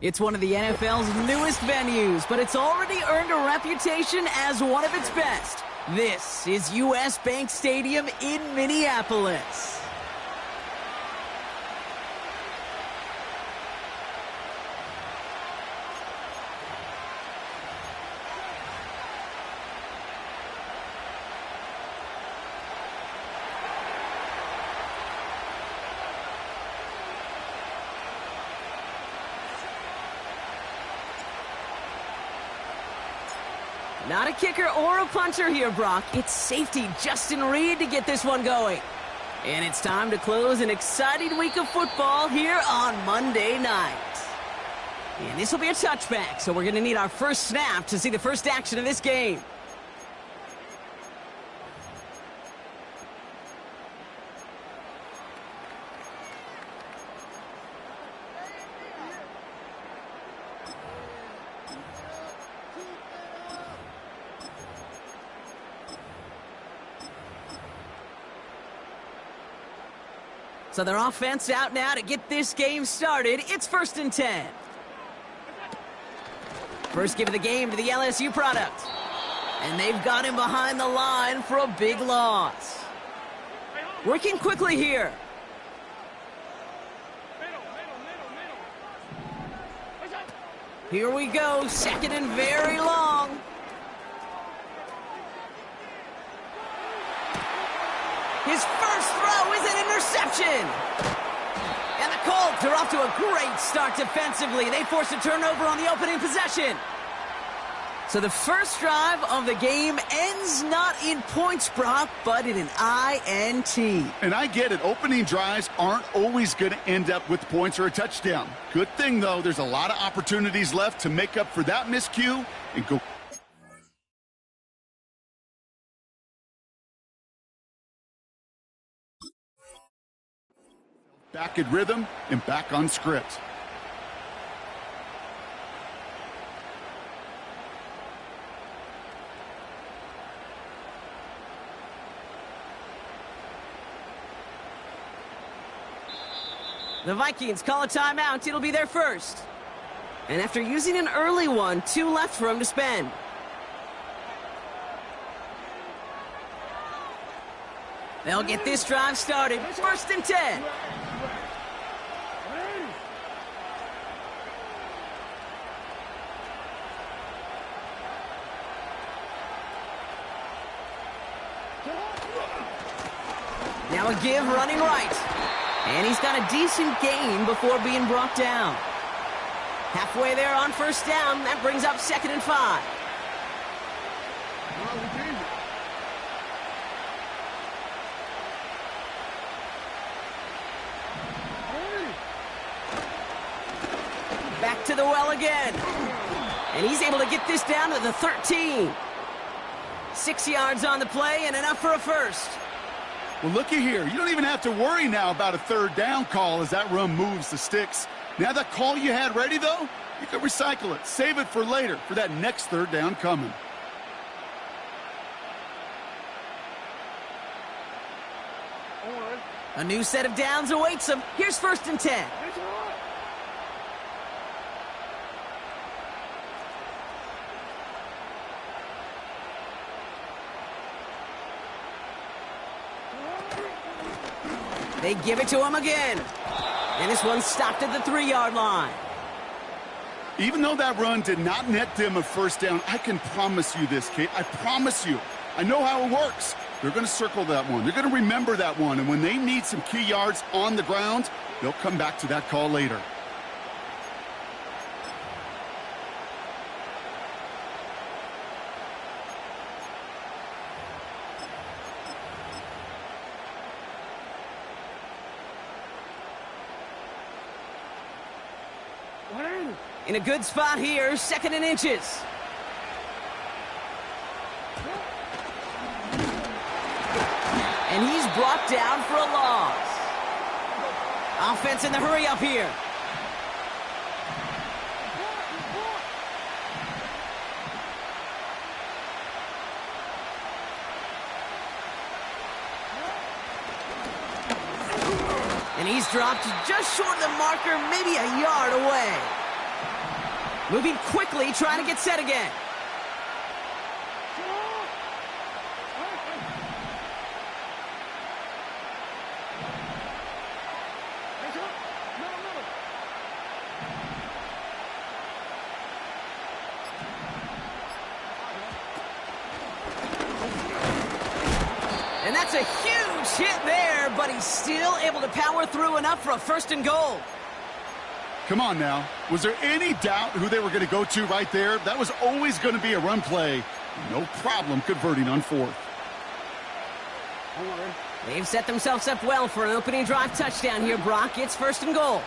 It's one of the NFL's newest venues, but it's already earned a reputation as one of its best. This is US Bank Stadium in Minneapolis. Not a kicker or a punter here, Brock. It's safety Justin Reed to get this one going. And it's time to close an exciting week of football here on Monday night. And this will be a touchback, so we're going to need our first snap to see the first action of this game. So their offense out now to get this game started. It's 1st and 10. First give of the game to the LSU product. And they've got him behind the line for a big loss. Working quickly here. Here we go, 2nd and very long. His first throw is an interception. And the Colts are off to a great start defensively. They forced a turnover on the opening possession. So the first drive of the game ends not in points, Brock, but in an INT. And I get it. Opening drives aren't always going to end up with points or a touchdown. Good thing, though, there's a lot of opportunities left to make up for that miscue and go. Back in rhythm and back on script. The Vikings call a timeout. It'll be their first. And after using an early one, 2 left for him to spend. They'll get this drive started. 1st and 10. Now a give running right. And he's got a decent gain before being brought down. Halfway there on 1st down. That brings up 2nd and 5. Back to the well again. And he's able to get this down to the 13. 6 yards on the play and enough for a first. Well, looky here. You don't even have to worry now about a 3rd down call as that run moves the sticks. Now that call you had ready, though, you can recycle it. Save it for later for that next 3rd down coming. A new set of downs awaits him. Here's 1st and 10. They give it to him again. And this one stopped at the 3-yard line. Even though that run did not net them a 1st down, I can promise you this, Kate. I promise you. I know how it works. They're going to circle that one. They're going to remember that one. And when they need some key yards on the ground, they'll come back to that call later. In a good spot here, 2nd and inches. And he's brought down for a loss. Offense in the hurry up here. And he's dropped just short of the marker, maybe a yard away. Moving quickly, trying to get set again. And that's a huge hit there, but he's still able to power through enough for a 1st and goal. Come on now. Was there any doubt who they were going to go to right there? That was always going to be a run play. No problem converting on 4th. They've set themselves up well for an opening drive touchdown here, Brock. It's 1st and goal.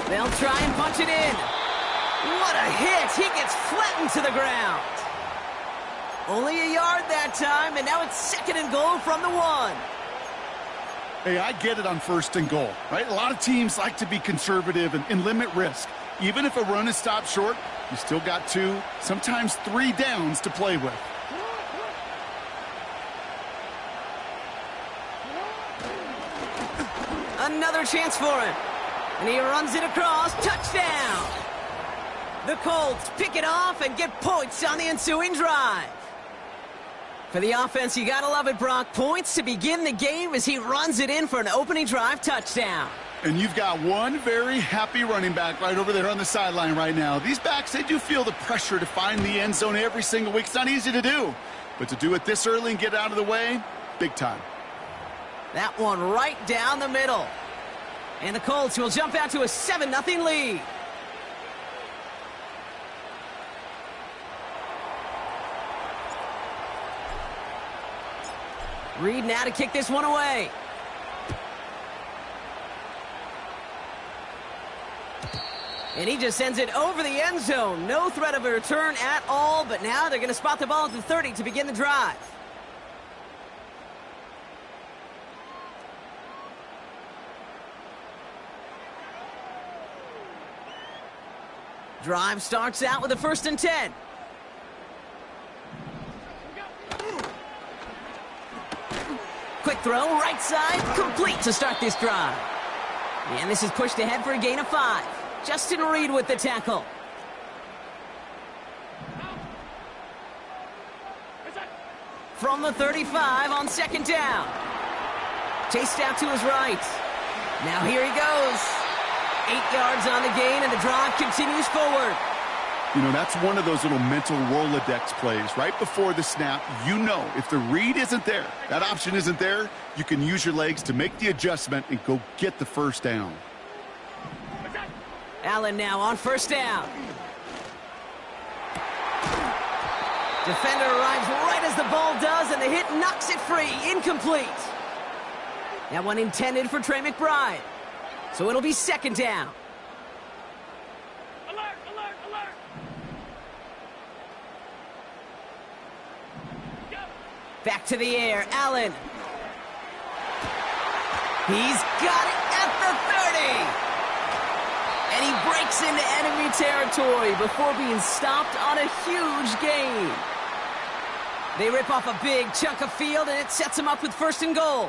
They'll try and punch it in. What a hit! He gets flattened to the ground. Only a yard that time, and now it's 2nd and goal from the 1. Hey, I get it on 1st and goal, right? A lot of teams like to be conservative and limit risk. Even if a run is stopped short, you still got 2, sometimes 3 downs to play with. Another chance for him. And he runs it across. Touchdown! The Colts pick it off and get points on the ensuing drive. For the offense, you gotta love it, Brock. Points to begin the game as he runs it in for an opening drive touchdown. And you've got one very happy running back right over there on the sideline right now. These backs, they do feel the pressure to find the end zone every single week. It's not easy to do. But to do it this early and get out of the way, big time. That one right down the middle. And the Colts will jump out to a 7-0 lead. Reed now to kick this one away. And he just sends it over the end zone. No threat of a return at all, but now they're going to spot the ball at the 30 to begin the drive. Drive starts out with a 1st and 10. Quick throw, right side, complete to start this drive. And this is pushed ahead for a gain of 5. Justin Reed with the tackle. From the 35 on 2nd down. Chased out to his right. Now here he goes. 8 yards on the gain, and the drive continues forward. You know, that's one of those little mental Rolodex plays. Right before the snap, you know if the read isn't there, that option isn't there, you can use your legs to make the adjustment and go get the 1st down. Allen now on 1st down. Defender arrives right as the ball does, and the hit knocks it free. Incomplete. That one intended for Trey McBride. So it'll be 2nd down. Alert, alert, alert. Go. Back to the air, Allen. He's got it at the 30. And he breaks into enemy territory before being stopped on a huge gain. They rip off a big chunk of field, and it sets him up with 1st and goal.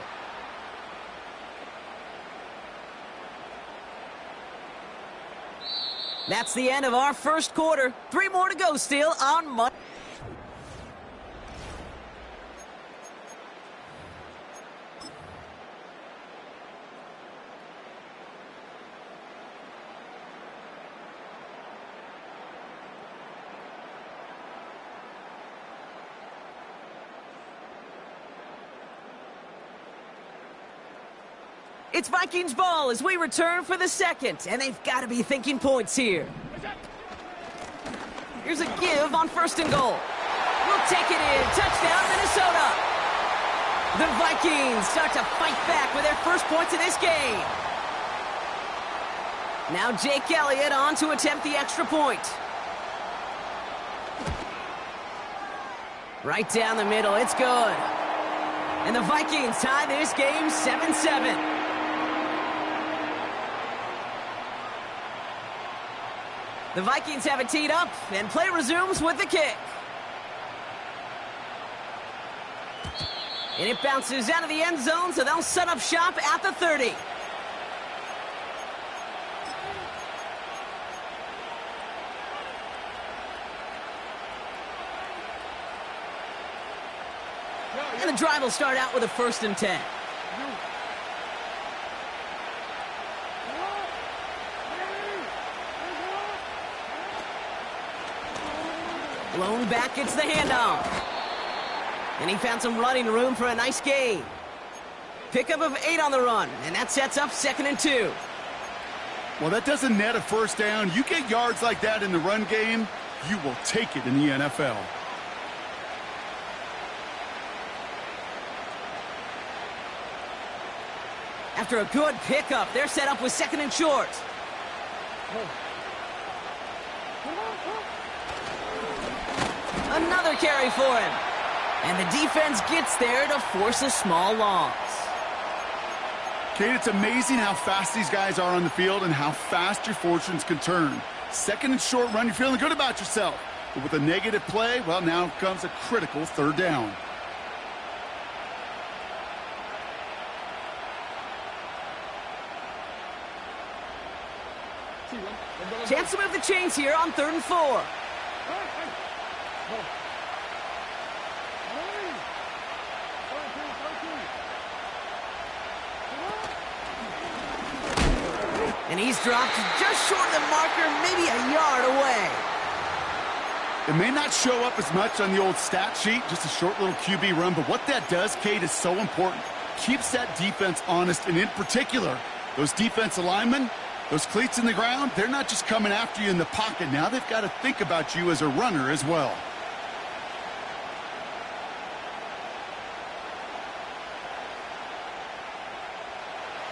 That's the end of our 1st quarter. 3 more to go still on Monday. It's Vikings ball as we return for the 2nd, and they've got to be thinking points here. Here's a give on 1st and goal. We'll take it in. Touchdown, Minnesota. The Vikings start to fight back with their first points of this game. Now Jake Elliott on to attempt the extra point. Right down the middle. It's good. And the Vikings tie this game 7-7. The Vikings have it teed up, and play resumes with the kick. And it bounces out of the end zone, so they'll set up shop at the 30. drive will start out with a 1st and 10. Blown back, gets the handoff. And he found some running room for a nice gain. Pickup of 8 on the run, and that sets up 2nd and 2. Well, that doesn't net a 1st down. You get yards like that in the run game, you will take it in the NFL. After a good pickup, they're set up with 2nd and short. Another carry for him. And the defense gets there to force a small loss. Kate, it's amazing how fast these guys are on the field and how fast your fortunes can turn. 2nd and short run, you're feeling good about yourself. But with a negative play, well, now comes a critical 3rd down. Chance to move the chains here on 3rd and 4. And he's dropped just short of the marker, maybe a yard away. It may not show up as much on the old stat sheet, just a short little QB run, but what that does, Kate, is so important. Keeps that defense honest, and in particular, those defensive linemen, those cleats in the ground, they're not just coming after you in the pocket. Now they've got to think about you as a runner as well.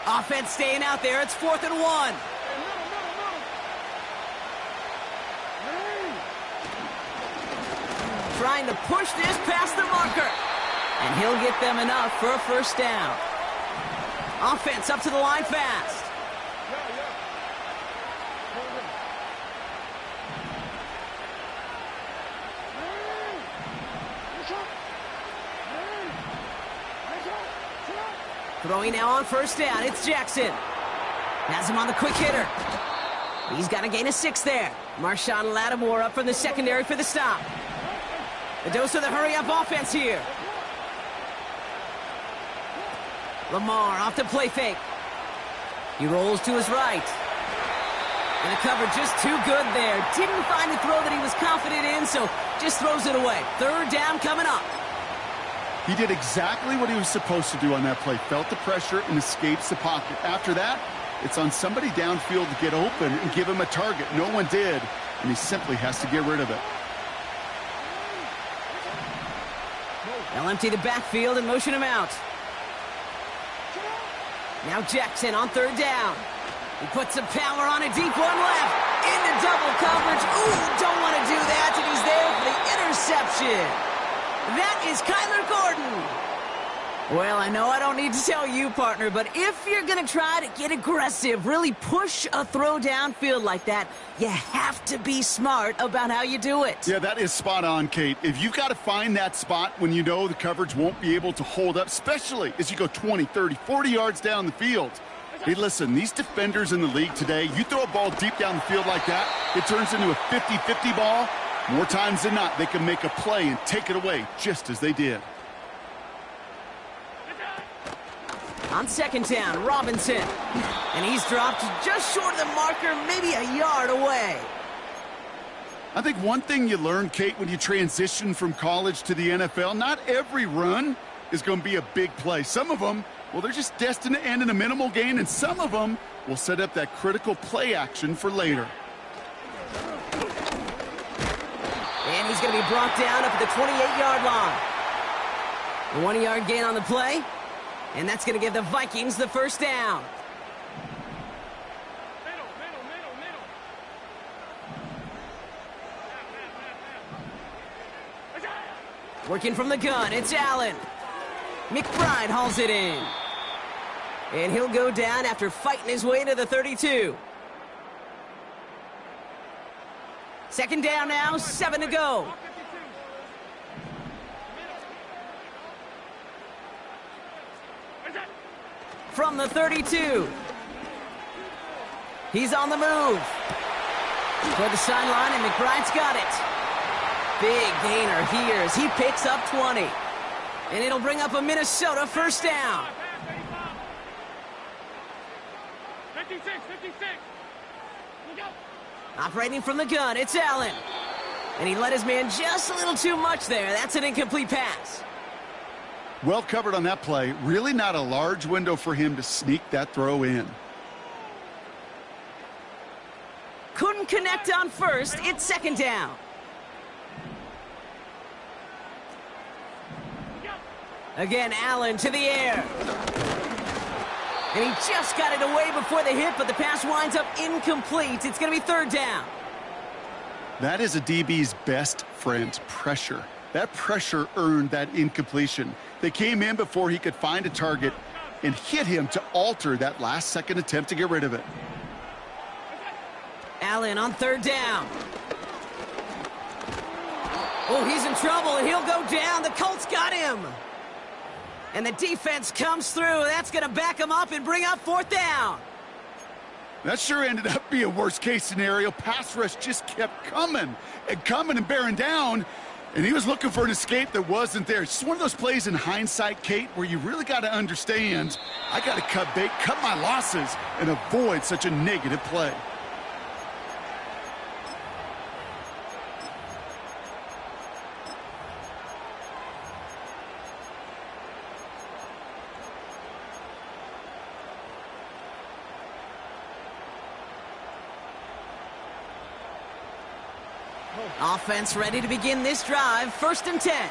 Offense staying out there. It's 4th and 1. Trying to push this past the marker. And he'll get them enough for a 1st down. Offense up to the line fast. Throwing now on 1st down. It's Jackson. Has him on the quick hitter. He's got to gain a 6 there. Marshawn Lattimore up from the secondary for the stop. A dose of the hurry-up offense here. Lamar off the play fake. He rolls to his right. And the cover just too good there. Didn't find a throw that he was confident in, so just throws it away. 3rd down coming up. He did exactly what he was supposed to do on that play. Felt the pressure and escapes the pocket. After that, it's on somebody downfield to get open and give him a target. No one did, and he simply has to get rid of it. They'll empty the backfield and motion him out. Now Jackson on 3rd down. He puts some power on a deep one left. Into double coverage. Ooh, don't want to do that, and he's there for the interception. That is Kyler Gordon. Well, I know I don't need to tell you, partner, but if you're going to try to get aggressive, really push a throw downfield like that, you have to be smart about how you do it. Yeah, that is spot on, Kate. If you've got to find that spot when you know the coverage won't be able to hold up, especially as you go 20, 30, 40 yards down the field. Hey, listen, these defenders in the league today, you throw a ball deep down the field like that, it turns into a 50-50 ball. More times than not, they can make a play and take it away, just as they did. On 2nd down, Robinson. And he's dropped just short of the marker, maybe a yard away. I think one thing you learn, Kate, when you transition from college to the NFL, not every run is going to be a big play. Some of them, well, they're just destined to end in a minimal gain, and some of them will set up that critical play action for later. And he's going to be brought down up at the 28-yard line. A 1-yard gain on the play. And that's going to give the Vikings the 1st down. Working from the gun, it's Allen. McBride hauls it in. And he'll go down after fighting his way to the 32. 2nd down now, 7 to go. From the 32. He's on the move. Toward the sideline, and McBride's got it. Big gainer here as he picks up 20. And it'll bring up a Minnesota first down. 56. Look out. Operating from the gun, it's Allen. And he let his man just a little too much there. That's an incomplete pass. Well covered on that play. Really not a large window for him to sneak that throw in. Couldn't connect on first. It's second down. Again, Allen to the air. And he just got it away before the hit, but the pass winds up incomplete. It's going to be third down. That is a DB's best friend, pressure. That pressure earned that incompletion. They came in before he could find a target and hit him to alter that last-second attempt to get rid of it. Allen on third down. Oh, he's in trouble, and he'll go down. The Colts got him. And the defense comes through. That's going to back him up and bring up fourth down. That sure ended up being a worst-case scenario. Pass rush just kept coming and bearing down, and he was looking for an escape that wasn't there. It's just one of those plays in hindsight, Kate, where you really got to understand, I got to cut bait, cut my losses, and avoid such a negative play. Offense ready to begin this drive. First and 10.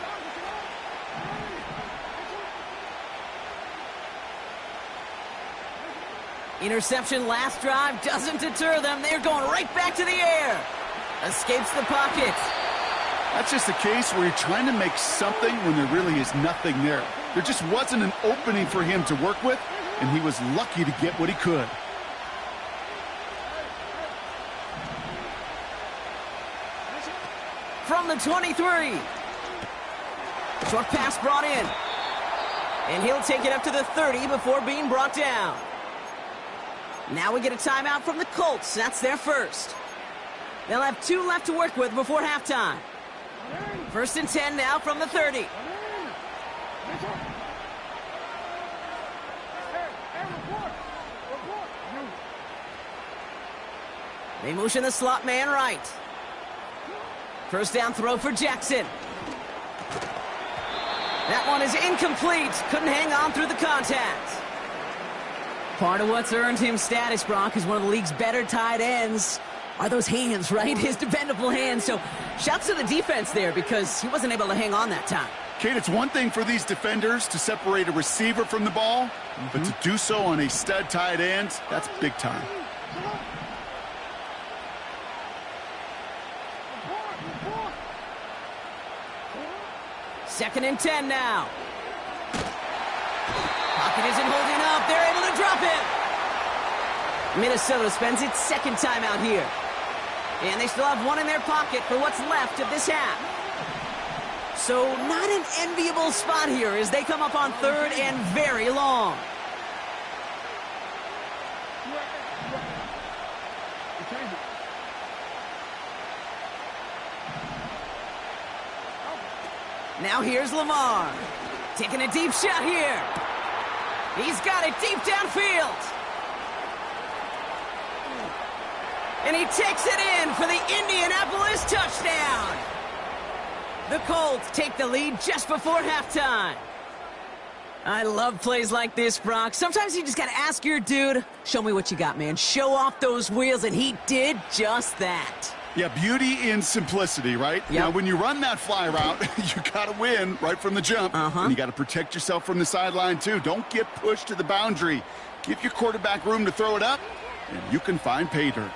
Interception last drive doesn't deter them. They're going right back to the air. Escapes the pocket. That's just a case where you're trying to make something when there really is nothing there. There just wasn't an opening for him to work with, and he was lucky to get what he could. From the 23. Short pass brought in. And he'll take it up to the 30 before being brought down. Now we get a timeout from the Colts. That's their first. They'll have 2 left to work with before halftime. First and 10 now from the 30. They motion the slot man right. First down throw for Jackson. That one is incomplete. Couldn't hang on through the contact. Part of what's earned him status, Brock, is one of the league's better tight ends. Are those hands, right? His dependable hands. So shouts to the defense there because he wasn't able to hang on that time. Kate, it's one thing for these defenders to separate a receiver from the ball, but to do so on a stud tight end, that's big time. Second and 10 now. Pocket isn't holding up. They're able to drop it. Minnesota spends its second timeout here. And they still have one in their pocket for what's left of this half. So not an enviable spot here as they come up on third and very long. Now here's Lamar. Taking a deep shot here. He's got it deep downfield. And he takes it in for the Indianapolis touchdown. The Colts take the lead just before halftime. I love plays like this, Brock. Sometimes you just got to ask your dude, show me what you got, man. Show off those wheels, and he did just that. Yeah, beauty in simplicity, right? Yep. Now, when you run that fly route, you got to win right from the jump. And you got to protect yourself from the sideline, too. Don't get pushed to the boundary. Give your quarterback room to throw it up, and you can find pay dirt.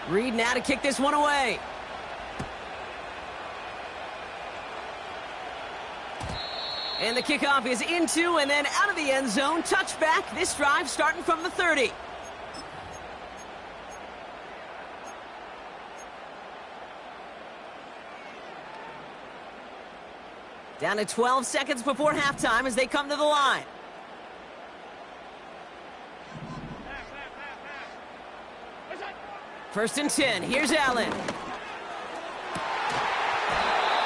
Reed now to kick this one away. And the kickoff is into and then out of the end zone. Touchback. This drive starting from the 30. Down to 12 seconds before halftime as they come to the line. First and 10. Here's Allen.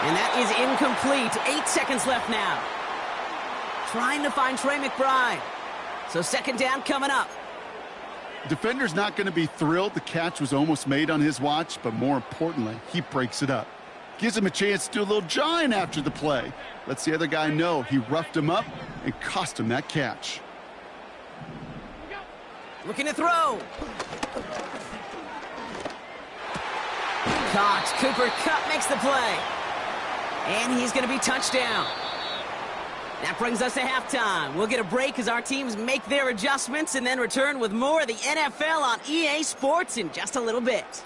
And that is incomplete. 8 seconds left now. Trying to find Trey McBride. So second down coming up. Defender's not going to be thrilled the catch was almost made on his watch, but more importantly, he breaks it up. Gives him a chance to do a little jawing after the play. Lets the other guy know he roughed him up and cost him that catch. Looking to throw. Caught. Cooper Kupp makes the play. And he's going to be touchdown. That brings us to halftime. We'll get a break as our teams make their adjustments and then return with more of the NFL on EA Sports in just a little bit.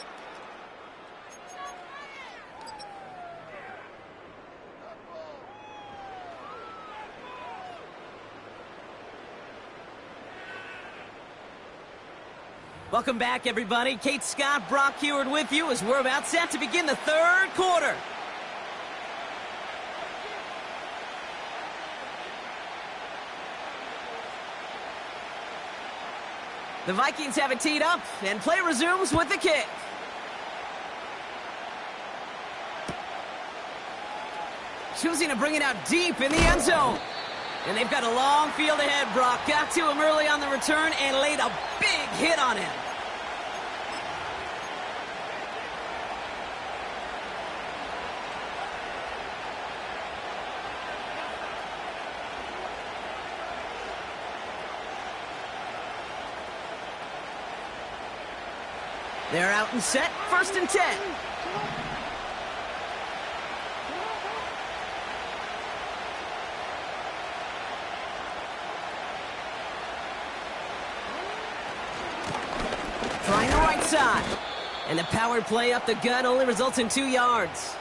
Welcome back, everybody. Kate Scott, Brock Heward with you as we're about set to begin the third quarter. The Vikings have it teed up, and play resumes with the kick. Choosing to bring it out deep in the end zone. And they've got a long field ahead, Brock. Got to him early on the return and laid a big hit on him. They're out and set, first and 10. Trying the right side. And the power play up the gut only results in 2 yards.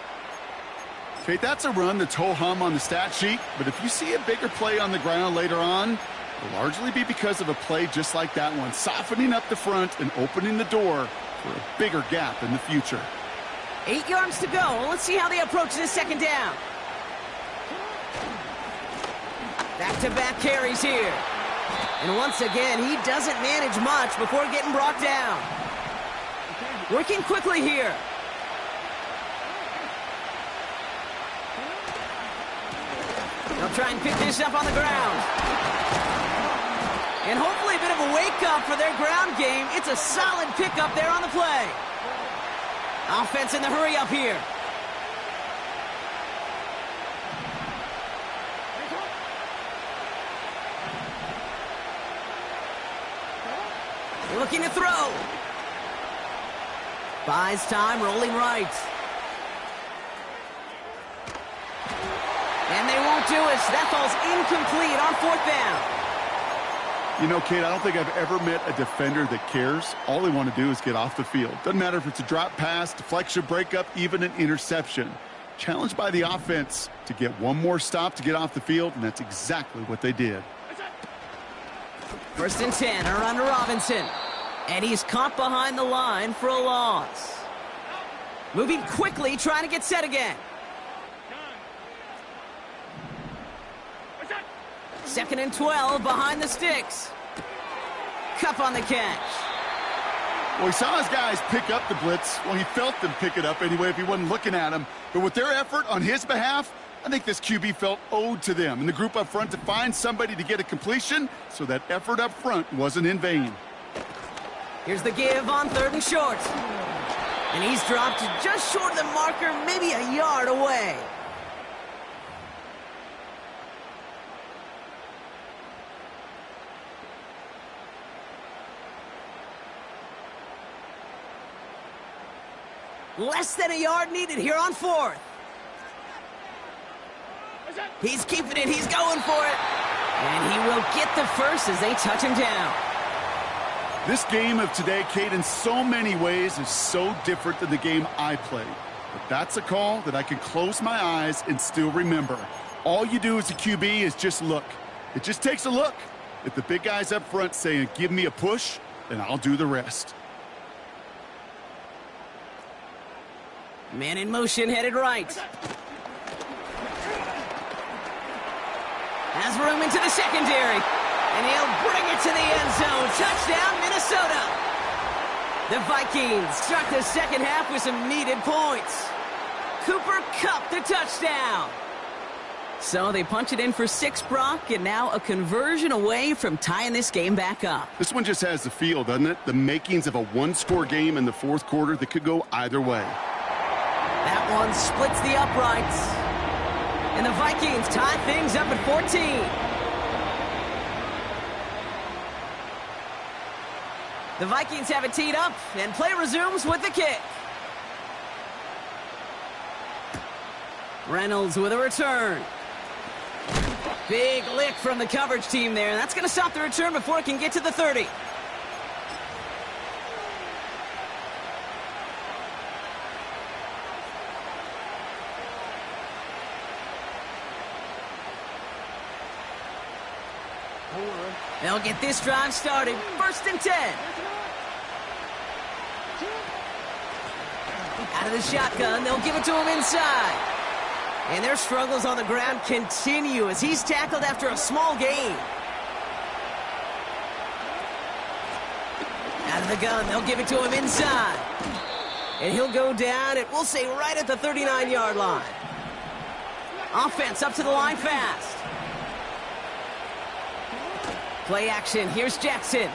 Kate, that's a run that's ho-hum on the stat sheet, but if you see a bigger play on the ground later on, it'll largely be because of a play just like that one, softening up the front and opening the door for a bigger gap in the future. 8 yards to go. Let's see how they approach this second down. Back-to-back carries here. And once again, he doesn't manage much before getting brought down. Working quickly here. They'll try and pick this up on the ground. And hopefully a bit of a wake-up for their ground game. It's a solid pickup there on the play. Offense in the hurry-up here. Looking to throw. Buys time, rolling right. And they won't do it. That fall's incomplete on fourth down. You know, Kate, I don't think I've ever met a defender that cares. All they want to do is get off the field. Doesn't matter if it's a drop pass, deflection, breakup, even an interception. Challenged by the offense to get one more stop to get off the field, and that's exactly what they did. First and 10, around to Robinson. And he's caught behind the line for a loss. Moving quickly, trying to get set again. Second and 12 behind the sticks. Kupp on the catch. Well, he saw his guys pick up the blitz. Well, he felt them pick it up anyway if he wasn't looking at him. But with their effort on his behalf, I think this QB felt owed to them and the group up front to find somebody to get a completion, so that effort up front wasn't in vain. Here's the give on third and short. And he's dropped just short of the marker, maybe a yard away. Less than a yard needed here on fourth. He's keeping it. He's going for it. And he will get the first as they touch him down. This game of today, Kate, in so many ways is so different than the game I played. But that's a call that I can close my eyes and still remember. All you do as a QB is just look. It just takes a look. If the big guy's up front saying, give me a push, then I'll do the rest. Man in motion, headed right. Has room into the secondary. And he'll bring it to the end zone. Touchdown, Minnesota. The Vikings start the second half with some needed points. Cooper Kupp, the touchdown. So they punch it in for 6, Brock, and now a conversion away from tying this game back up. This one just has the feel, doesn't it? The makings of a one-score game in the fourth quarter that could go either way. That one splits the uprights. And the Vikings tie things up at 14. The Vikings have it teed up, and play resumes with the kick. Reynolds with a return. Big lick from the coverage team there. That's going to stop the return before it can get to the 30. They'll get this drive started. 1st and 10. Out of the shotgun, they'll give it to him inside. And their struggles on the ground continue as he's tackled after a small gain. Out of the gun, they'll give it to him inside. And he'll go down, and we'll say right at the 39-yard line. Offense up to the line fast. Play action, here's Jackson.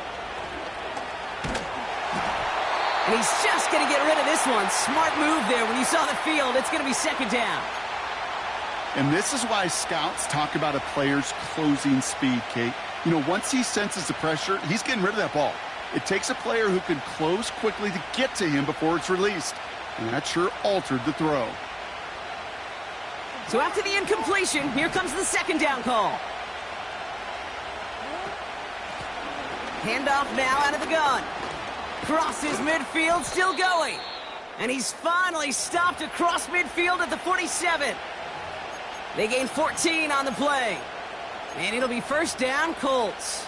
And he's just going to get rid of this one. Smart move there. When you saw the field, it's going to be 2nd down. And this is why scouts talk about a player's closing speed, Kate. You know, once he senses the pressure, he's getting rid of that ball. It takes a player who can close quickly to get to him before it's released. And that sure altered the throw. So after the incompletion, here comes the 2nd down call. Handoff now out of the gun. Crosses midfield, still going. And he's finally stopped across midfield at the 47. They gain 14 on the play. And it'll be 1st down, Colts.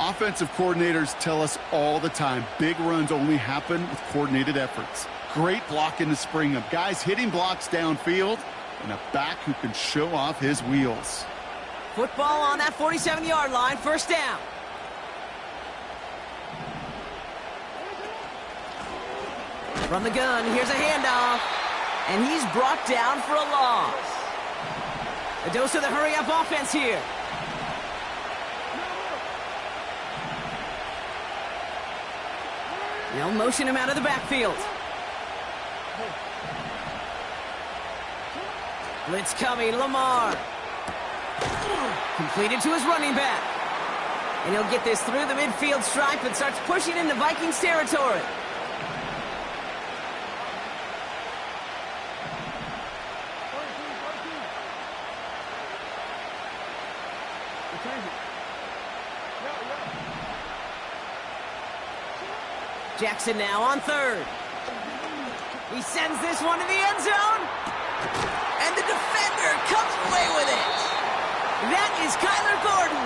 Offensive coordinators tell us all the time, big runs only happen with coordinated efforts. Great blocking to spring them. Guys hitting blocks downfield, and a back who can show off his wheels. Football on that 47-yard line, 1st down. From the gun, here's a handoff. And he's brought down for a loss. A dose of the hurry-up offense here. They'll motion him out of the backfield. Blitz coming, Lamar. Completed to his running back. And he'll get this through the midfield stripe and starts pushing into Vikings territory. Jackson now on 3rd. He sends this one to the end zone. And the defender comes away with it. That is Kyler Gordon.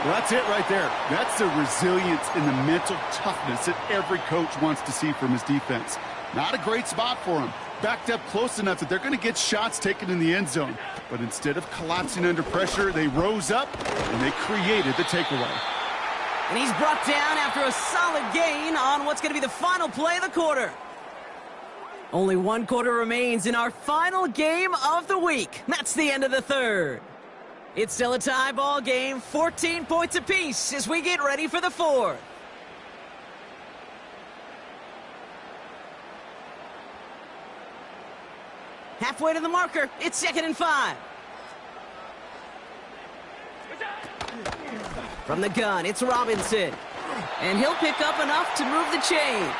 Well, that's it right there. That's the resilience and the mental toughness that every coach wants to see from his defense. Not a great spot for him. Backed up close enough that they're going to get shots taken in the end zone. But instead of collapsing under pressure, they rose up and they created the takeaway. And he's brought down after a solid gain on what's going to be the final play of the quarter. Only 1 quarter remains in our final game of the week. That's the end of the 3rd. It's still a tie ball game, 14 points apiece as we get ready for the 4th. Halfway to the marker, it's 2nd and 5. From the gun, it's Robinson. And he'll pick up enough to move the chains.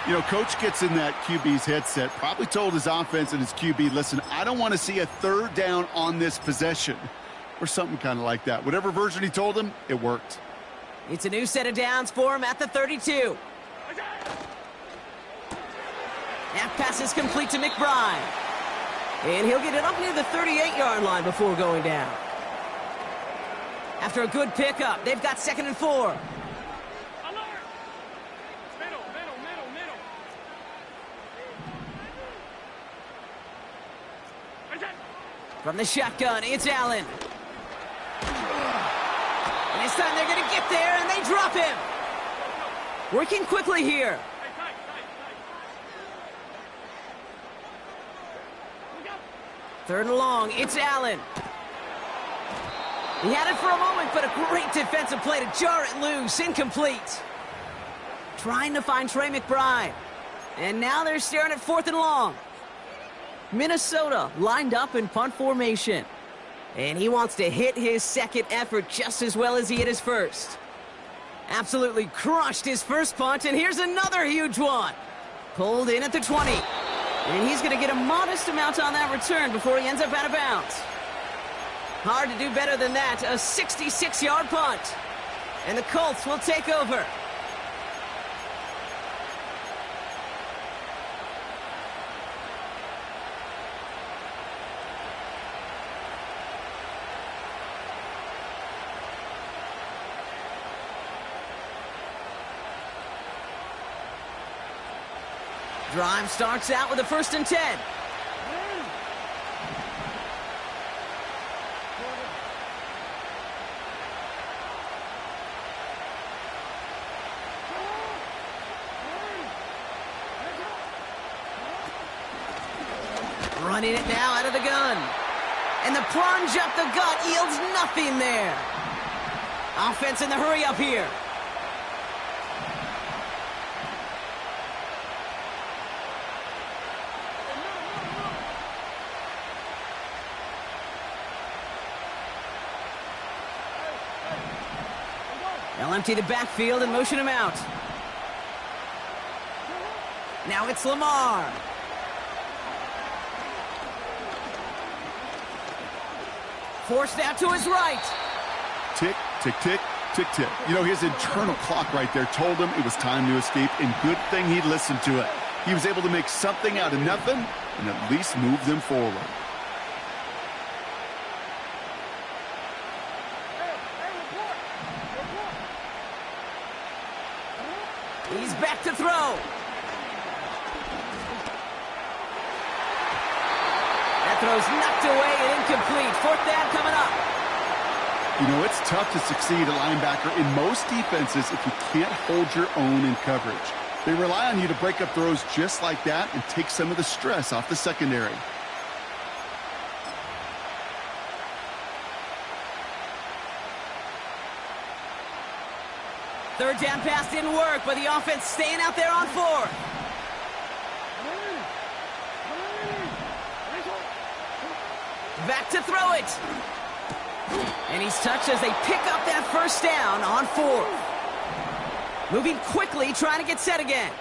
You know, coach gets in that QB's headset, probably told his offense and his QB, listen, I don't want to see a 3rd down on this possession. Or something kind of like that. Whatever version he told him, it worked. It's a new set of downs for him at the 32. That pass is complete to McBride. And he'll get it up near the 38-yard line before going down. After a good pickup, they've got 2nd and 4. From the shotgun, it's Allen. And this time they're going to get there, and they drop him. Working quickly here. Hey, tight. Look out. Third and long, it's Allen. He had it for a moment, but a great defensive play to jar it loose. Incomplete. Trying to find Trey McBride. And now they're staring at 4th and long. Minnesota lined up in punt formation. And he wants to hit his second effort just as well as he hit his first. Absolutely crushed his first punt, and here's another huge one. Pulled in at the 20. And he's going to get a modest amount on that return before he ends up out of bounds. Hard to do better than that, a 66-yard punt. And the Colts will take over. Drive starts out with a 1st and 10. Running it now out of the gun. And the plunge up the gut yields nothing there. Offense in the hurry up here. They'll empty the backfield and motion him out. Now it's Lamar. Forced out to his right. Tick, tick, tick, tick, tick. You know, his internal clock right there told him it was time to escape, and good thing he listened to it. He was able to make something out of nothing and at least move them forward. He's back to throw. That throw's knocked away and incomplete. 4th down coming up. You know, it's tough to succeed at linebacker in most defenses if you can't hold your own in coverage. They rely on you to break up throws just like that and take some of the stress off the secondary. Third down pass didn't work, but the offense staying out there on 4th. Back to throw it. And he's touched as they pick up that 1st down on 4th. Moving quickly, trying to get set again.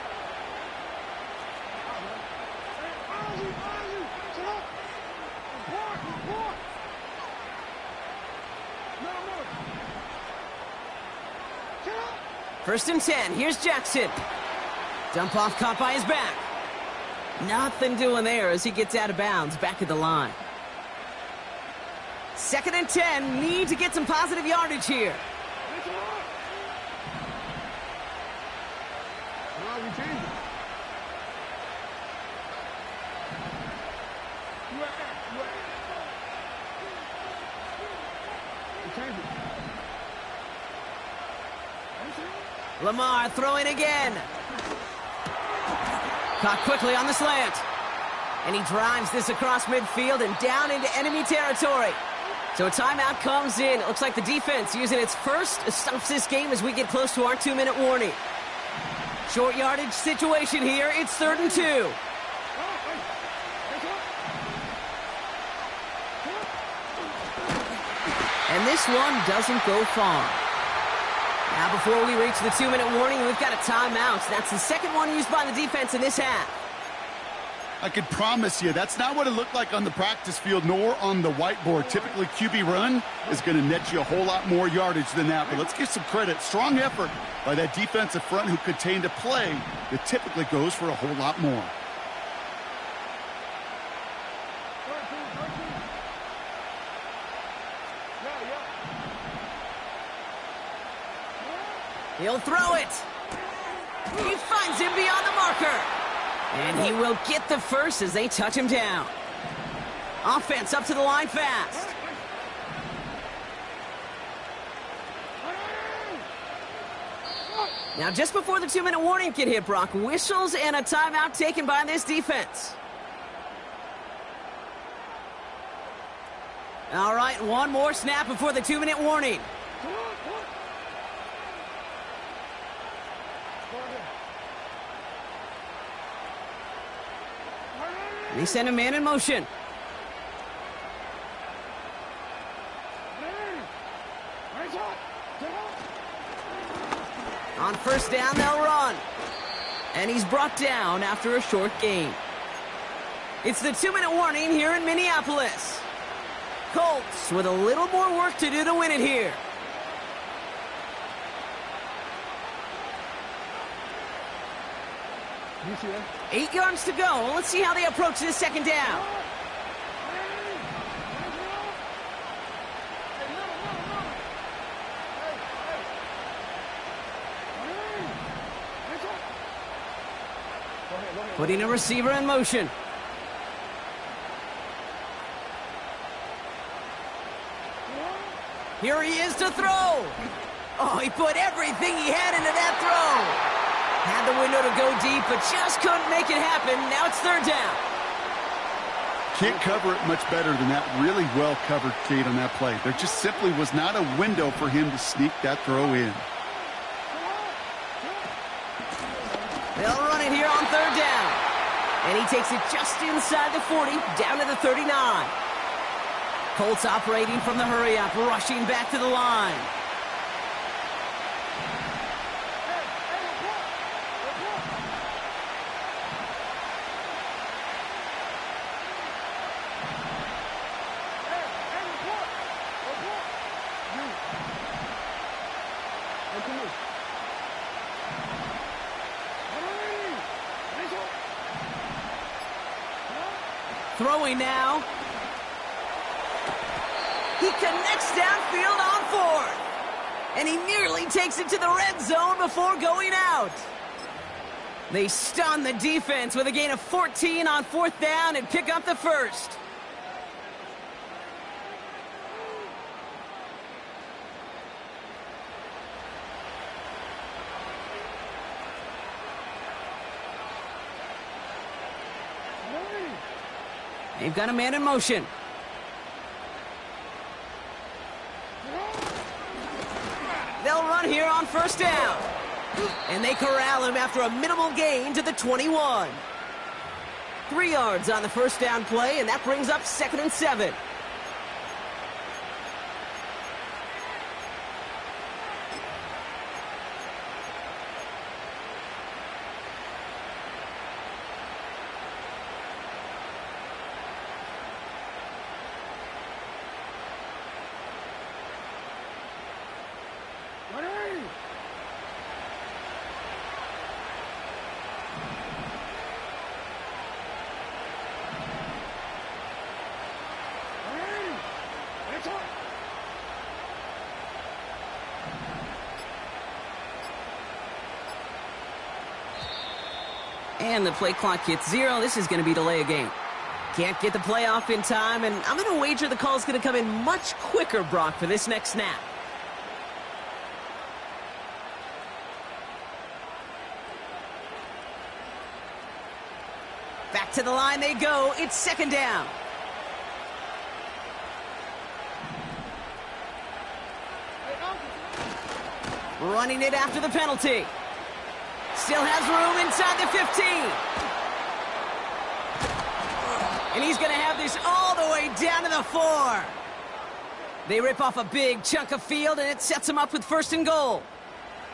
First and 10. Here's Jackson. Dump off caught by his back. Nothing doing there as he gets out of bounds back at the line. 2nd and 10. Need to get some positive yardage here. Lamar throwing again. Caught quickly on the slant. And he drives this across midfield and down into enemy territory. So a timeout comes in. It looks like the defense using its first stops this game as we get close to our 2-minute warning. Short yardage situation here. It's 3rd and 2. And this one doesn't go far. Now before we reach the 2-minute warning, we've got a timeout. That's the second one used by the defense in this half. I can promise you that's not what it looked like on the practice field nor on the whiteboard. Typically, QB run is going to net you a whole lot more yardage than that. But let's give some credit. Strong effort by that defensive front who contained a play that typically goes for a whole lot more. He'll throw it. He finds him beyond the marker. And he will get the first as they touch him down. Offense up to the line fast. Now, just before the 2-minute warning can hit, Brock, whistles and a timeout taken by this defense. All right, one more snap before the 2-minute warning. They send a man in motion. On first down, they'll run. And he's brought down after a short gain. It's the 2-minute warning here in Minneapolis. Colts with a little more work to do to win it here. You see that? 8 yards to go. Let's see how they approach this second down. Putting a receiver in motion. Here he is to throw. Oh, he put everything he had into that throw. Had the window to go deep, but just couldn't make it happen. Now it's third down. Can't cover it much better than that. Really well covered, Kate, on that play. There just simply was not a window for him to sneak that throw in. They'll run it here on third down. And he takes it just inside the 40, down to the 39. Colts operating from the hurry-up, rushing back to the line. Throwing now. He connects downfield on fourth. And he nearly takes it to the red zone before going out. They stun the defense with a gain of 14 on fourth down and pick up the first. They've got a man in motion. They'll run here on first down. And they corral him after a minimal gain to the 21. 3 yards on the first down play, and that brings up 2nd and 7. And the play clock hits 0. This is going to be delay a game. Can't get the play off in time, and I'm going to wager the call's going to come in much quicker, Brock, for this next snap. Back to the line they go. It's second down. Running it after the penalty. Still has room inside the 15. And he's going to have this all the way down to the 4. They rip off a big chunk of field, and it sets them up with 1st and goal.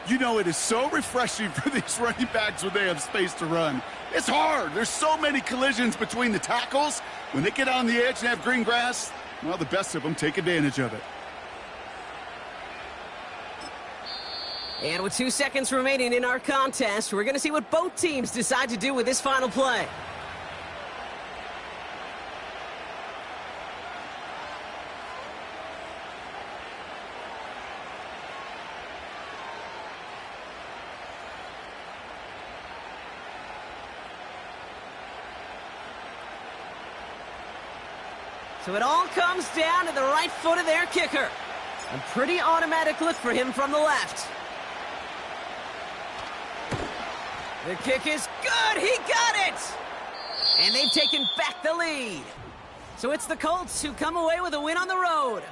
You know, it is so refreshing for these running backs when they have space to run. It's hard. There's so many collisions between the tackles. When they get on the edge and have green grass, well, the best of them take advantage of it. And with 2 seconds remaining in our contest, we're going to see what both teams decide to do with this final play. So it all comes down to the right foot of their kicker. A pretty automatic look for him from the left. The kick is good. He got it. And they've taken back the lead. So it's the Colts who come away with a win on the road.